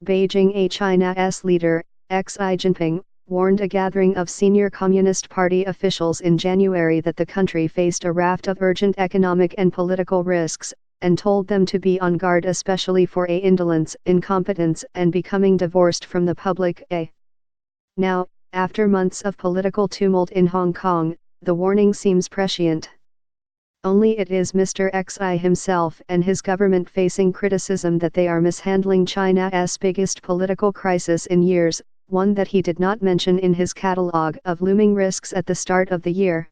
Beijing China's leader, Xi Jinping, warned a gathering of senior Communist Party officials in January that the country faced a raft of urgent economic and political risks, and told them to be on guard especially for indolence, incompetence and becoming divorced from the public. Now, after months of political tumult in Hong Kong, the warning seems prescient. Only it is Mr. Xi himself and his government facing criticism that they are mishandling China's biggest political crisis in years, one that he did not mention in his catalogue of looming risks at the start of the year.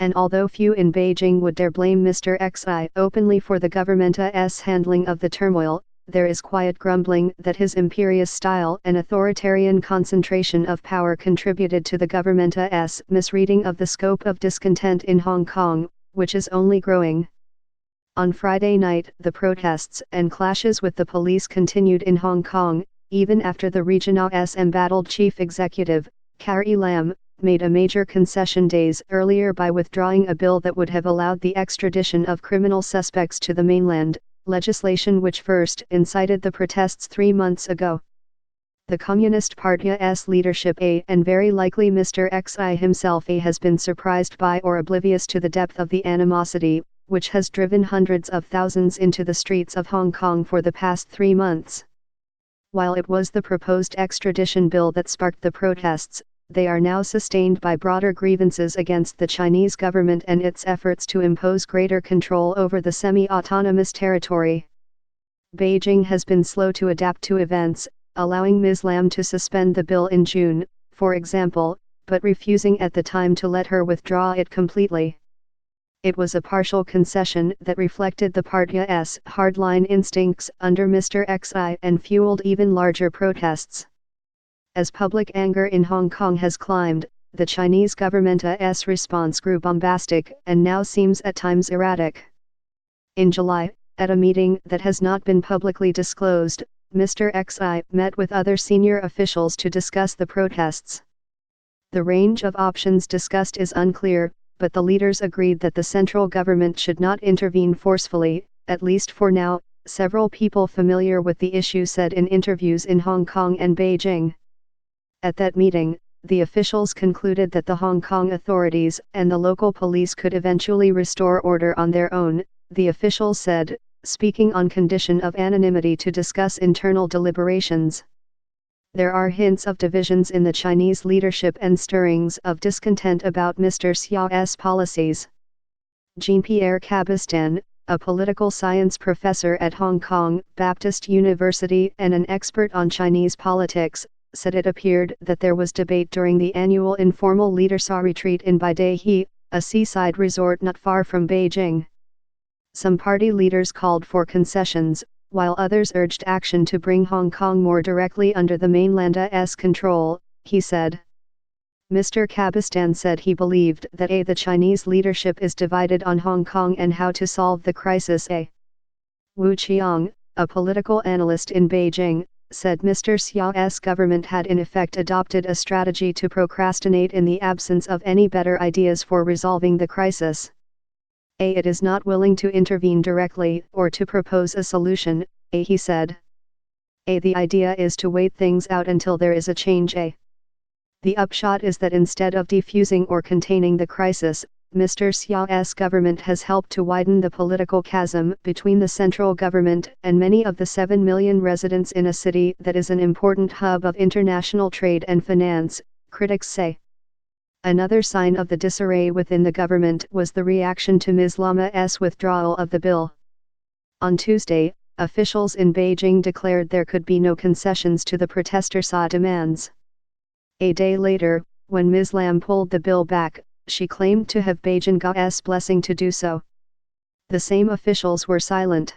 And although few in Beijing would dare blame Mr. Xi openly for the government's handling of the turmoil, there is quiet grumbling that his imperious style and authoritarian concentration of power contributed to the government's misreading of the scope of discontent in Hong Kong, which is only growing. On Friday night, the protests and clashes with the police continued in Hong Kong, even after the regional's embattled chief executive, Carrie Lam, made a major concession days earlier by withdrawing a bill that would have allowed the extradition of criminal suspects to the mainland, legislation which first incited the protests 3 months ago. The Communist Party's leadership and very likely Mr. Xi himself has been surprised by or oblivious to the depth of the animosity, which has driven hundreds of thousands into the streets of Hong Kong for the past 3 months. While it was the proposed extradition bill that sparked the protests, they are now sustained by broader grievances against the Chinese government and its efforts to impose greater control over the semi-autonomous territory. Beijing has been slow to adapt to events, allowing Ms. Lam to suspend the bill in June, for example, but refusing at the time to let her withdraw it completely. It was a partial concession that reflected the party's hardline instincts under Mr. Xi and fueled even larger protests. As public anger in Hong Kong has climbed, the Chinese government's response grew bombastic and now seems at times erratic. In July, at a meeting that has not been publicly disclosed, Mr. Xi met with other senior officials to discuss the protests. The range of options discussed is unclear, but the leaders agreed that the central government should not intervene forcefully, at least for now, several people familiar with the issue said in interviews in Hong Kong and Beijing. At that meeting, the officials concluded that the Hong Kong authorities and the local police could eventually restore order on their own, the officials said, speaking on condition of anonymity to discuss internal deliberations. There are hints of divisions in the Chinese leadership and stirrings of discontent about Mr. Xiao's policies. Jean-Pierre Cabestan, a political science professor at Hong Kong Baptist University and an expert on Chinese politics, said it appeared that there was debate during the annual informal Leadersh retreat in Baidahe, a seaside resort not far from Beijing. Some party leaders called for concessions, while others urged action to bring Hong Kong more directly under the mainland's control, he said. Mr. Cabestan said he believed that the Chinese leadership is divided on Hong Kong and how to solve the crisis. Wu Qiang, a political analyst in Beijing, said Mr. Xiao's government had in effect adopted a strategy to procrastinate in the absence of any better ideas for resolving the crisis. It is not willing to intervene directly or to propose a solution, he said. The idea is to wait things out until there is a change. The upshot is that instead of defusing or containing the crisis, Mr. Xiao's government has helped to widen the political chasm between the central government and many of the 7 million residents in a city that is an important hub of international trade and finance, critics say. Another sign of the disarray within the government was the reaction to Ms. Lama's withdrawal of the bill. On Tuesday, officials in Beijing declared there could be no concessions to the protesters' demands. A day later, when Ms. Lam pulled the bill back, she claimed to have Beijing's blessing to do so. The same officials were silent.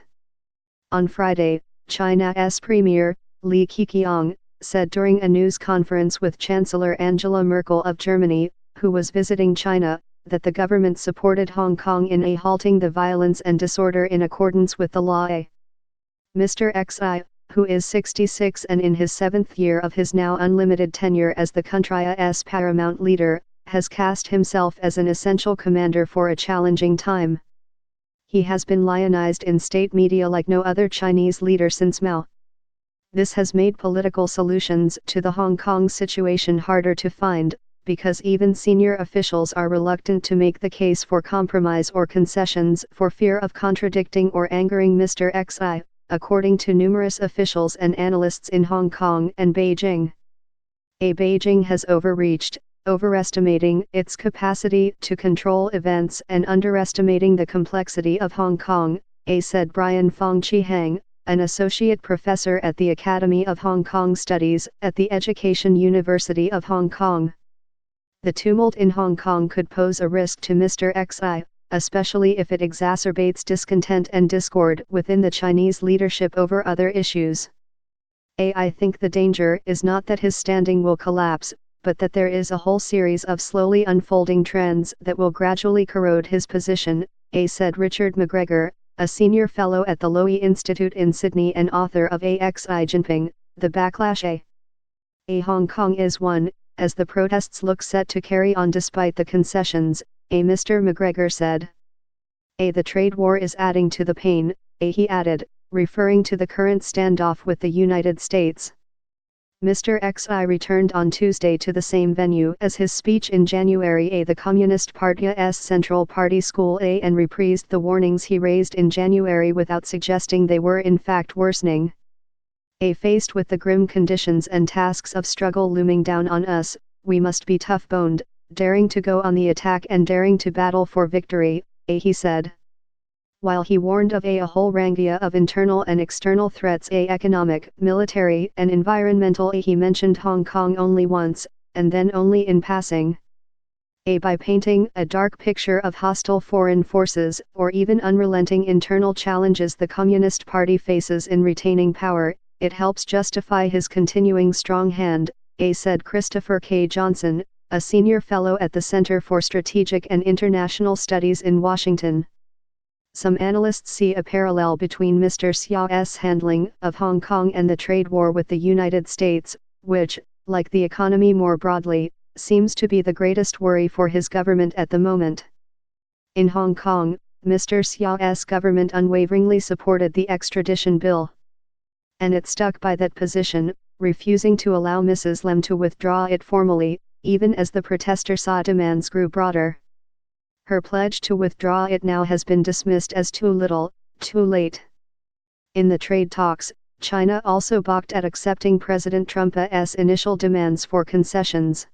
On Friday, China's Premier, Li Keqiang, said during a news conference with Chancellor Angela Merkel of Germany, who was visiting China, that the government supported Hong Kong in halting the violence and disorder in accordance with the law. Mr. Xi, who is 66 and in his 7th year of his now unlimited tenure as the country's paramount leader, has cast himself as an essential commander for a challenging time. He has been lionized in state media like no other Chinese leader since Mao. This has made political solutions to the Hong Kong situation harder to find, because even senior officials are reluctant to make the case for compromise or concessions for fear of contradicting or angering Mr. Xi, according to numerous officials and analysts in Hong Kong and Beijing. Beijing has overestimating its capacity to control events and underestimating the complexity of Hong Kong, said Brian Fong Chi Hang, an associate professor at the Academy of Hong Kong Studies at the Education University of Hong Kong. The tumult in Hong Kong could pose a risk to Mr. Xi, especially if it exacerbates discontent and discord within the Chinese leadership over other issues. I think the danger is not that his standing will collapse, but that there is a whole series of slowly unfolding trends that will gradually corrode his position, said Richard McGregor, a senior fellow at the Lowy Institute in Sydney and author of Xi Jinping, The Backlash. Hong Kong is one, as the protests look set to carry on despite the concessions, Mr. McGregor said. The trade war is adding to the pain, he added, referring to the current standoff with the United States. Mr. Xi returned on Tuesday to the same venue as his speech in January. The Communist Party's Central Party School and reprised the warnings he raised in January without suggesting they were in fact worsening. Faced with the grim conditions and tasks of struggle looming down on us, we must be tough-boned, daring to go on the attack and daring to battle for victory, he said. While he warned of a whole range of internal and external threats, economic, military and environmental, he mentioned Hong Kong only once, and then only in passing. By painting a dark picture of hostile foreign forces or even unrelenting internal challenges the Communist Party faces in retaining power, it helps justify his continuing strong hand, said Christopher K. Johnson, a senior fellow at the Center for Strategic and International Studies in Washington. Some analysts see a parallel between Mr. Xiao's handling of Hong Kong and the trade war with the United States, which, like the economy more broadly, seems to be the greatest worry for his government at the moment. In Hong Kong, Mr. Xiao's government unwaveringly supported the extradition bill. And it stuck by that position, refusing to allow Mrs. Lam to withdraw it formally, even as the protester saw demands grew broader. Her pledge to withdraw it now has been dismissed as too little, too late. In the trade talks, China also balked at accepting President Trump's initial demands for concessions.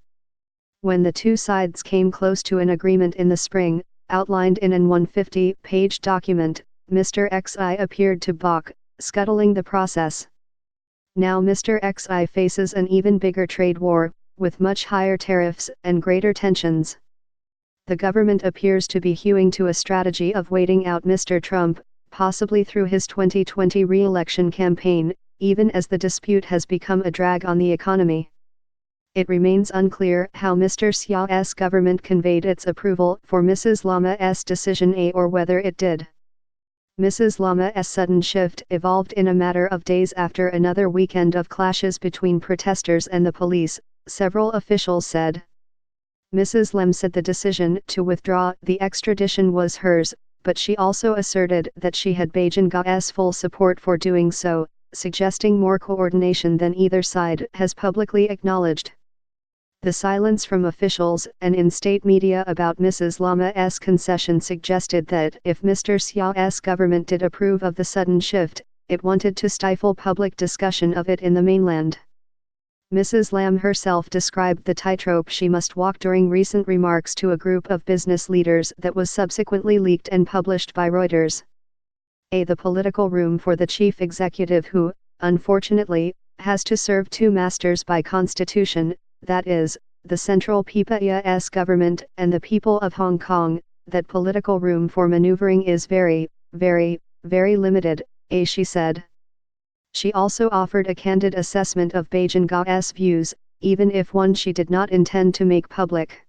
When the two sides came close to an agreement in the spring, outlined in an 150-page document, Mr. Xi appeared to balk, scuttling the process. Now Mr. Xi faces an even bigger trade war, with much higher tariffs and greater tensions. The government appears to be hewing to a strategy of waiting out Mr. Trump, possibly through his 2020 re-election campaign, even as the dispute has become a drag on the economy. It remains unclear how Mr. Xiao's government conveyed its approval for Mrs. Lama's decision or whether it did. Mrs. Lama's sudden shift evolved in a matter of days after another weekend of clashes between protesters and the police, several officials said. Mrs. Lam said the decision to withdraw the extradition was hers, but she also asserted that she had Beijing's full support for doing so, suggesting more coordination than either side has publicly acknowledged. The silence from officials and in state media about Mrs. Lama's concession suggested that if Mr. Xiao's government did approve of the sudden shift, it wanted to stifle public discussion of it in the mainland. Mrs. Lam herself described the tightrope she must walk during recent remarks to a group of business leaders that was subsequently leaked and published by Reuters. The political room for the chief executive who, unfortunately, has to serve two masters by constitution, that is, the Central People's government and the people of Hong Kong, that political room for maneuvering is very, very, very limited, she said. She also offered a candid assessment of Beijing's views, even if one she did not intend to make public.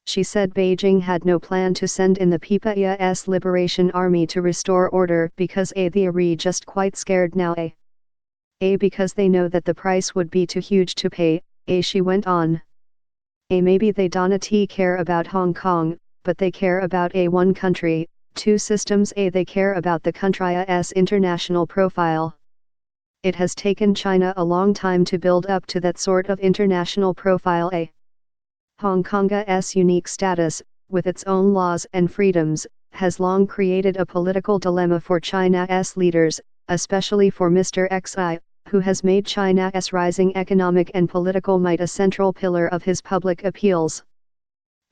She said Beijing had no plan to send in the People's Liberation Army to restore order because they are just quite scared now. Because they know that the price would be too huge to pay, she went on. Maybe they don't care about Hong Kong, but they care about one country, two systems. They care about the country's international profile. It has taken China a long time to build up to that sort of international profile. Hong Kong's unique status, with its own laws and freedoms, has long created a political dilemma for China's leaders, especially for Mr. Xi, who has made China's rising economic and political might a central pillar of his public appeals.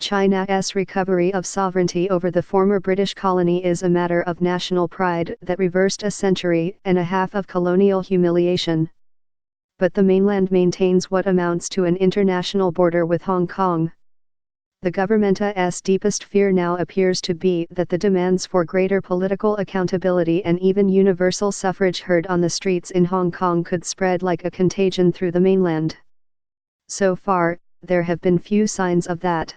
China's recovery of sovereignty over the former British colony is a matter of national pride that reversed a century and a half of colonial humiliation. But the mainland maintains what amounts to an international border with Hong Kong. The government's deepest fear now appears to be that the demands for greater political accountability and even universal suffrage heard on the streets in Hong Kong could spread like a contagion through the mainland. So far, there have been few signs of that.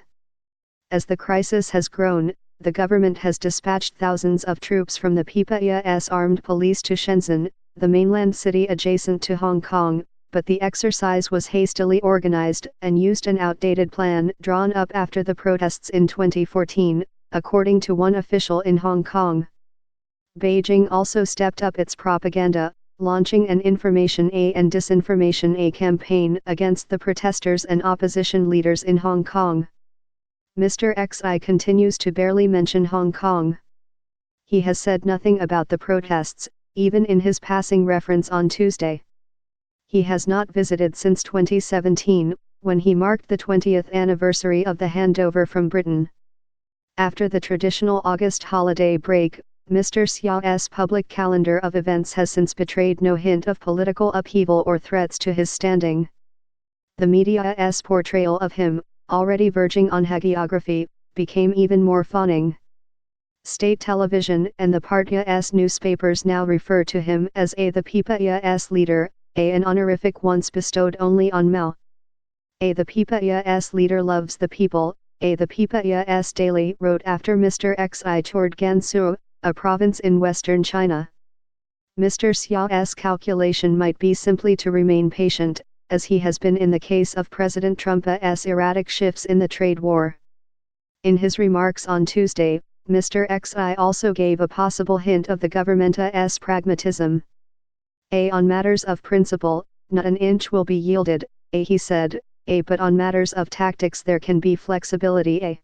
As the crisis has grown, the government has dispatched thousands of troops from the PPA's armed police to Shenzhen, the mainland city adjacent to Hong Kong, but the exercise was hastily organized and used an outdated plan drawn up after the protests in 2014, according to one official in Hong Kong. Beijing also stepped up its propaganda, launching an Information A and Disinformation A campaign against the protesters and opposition leaders in Hong Kong. Mr. Xi continues to barely mention Hong Kong. He has said nothing about the protests, even in his passing reference on Tuesday. He has not visited since 2017, when he marked the 20th anniversary of the handover from Britain. After the traditional August holiday break, Mr. Xiao's public calendar of events has since betrayed no hint of political upheaval or threats to his standing. The media's portrayal of him, already verging on hagiography, became even more fawning. State television and the party's newspapers now refer to him as the PPA's leader, an honorific once bestowed only on Mao. The PPA's leader loves the people, the PPA's daily wrote after Mr. Xi toured Gansu, a province in western China. Mr. Xiao's calculation might be simply to remain patient, as he has been in the case of President Trump's erratic shifts in the trade war. In his remarks on Tuesday, Mr. Xi also gave a possible hint of the government's pragmatism. On matters of principle, not an inch will be yielded, he said, but on matters of tactics there can be flexibility.